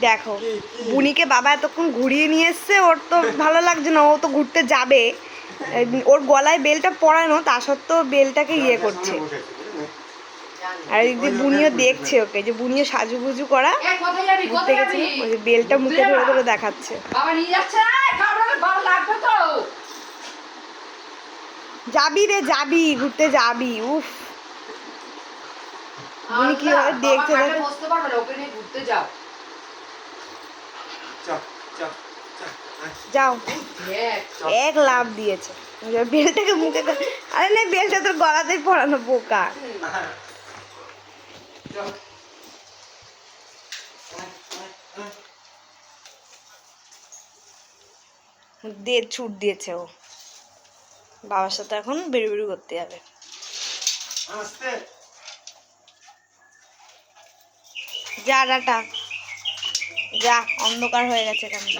দেখো বুনিকে বাবা এতক্ষণ ঘুরিয়ে নিয়ে এসছে, ওর তো ভালো লাগছে না, ও তো ঘুরতে যাবে, ওর গলায় বেলটা পরানো, তা সত্ত্বেও বেলটাকে ইয়ে করছে। আর এই যে বুনিও দেখছে ওকে, যে বুনিও সাজুগুজু করা ঘুরতে গেছে, ওই যে বেলটা মুখে ধরে ধরে দেখাচ্ছে। যাবি রে যাবি, ঘুরতে যাবি। উফ বুনি কি হয় দেখছে, যাও এক লাফ দিয়েছে, বেলটাকে মুখে। আরে না, বেলটা তোর গলাতেই পড়ানো, বোকা। দিয়ে ছুট দিয়েছে ও, বাবার সাথে এখন বেরু করতে যাবে। যা টাটা, যা, অন্ধকার হয়ে গেছে এখানে।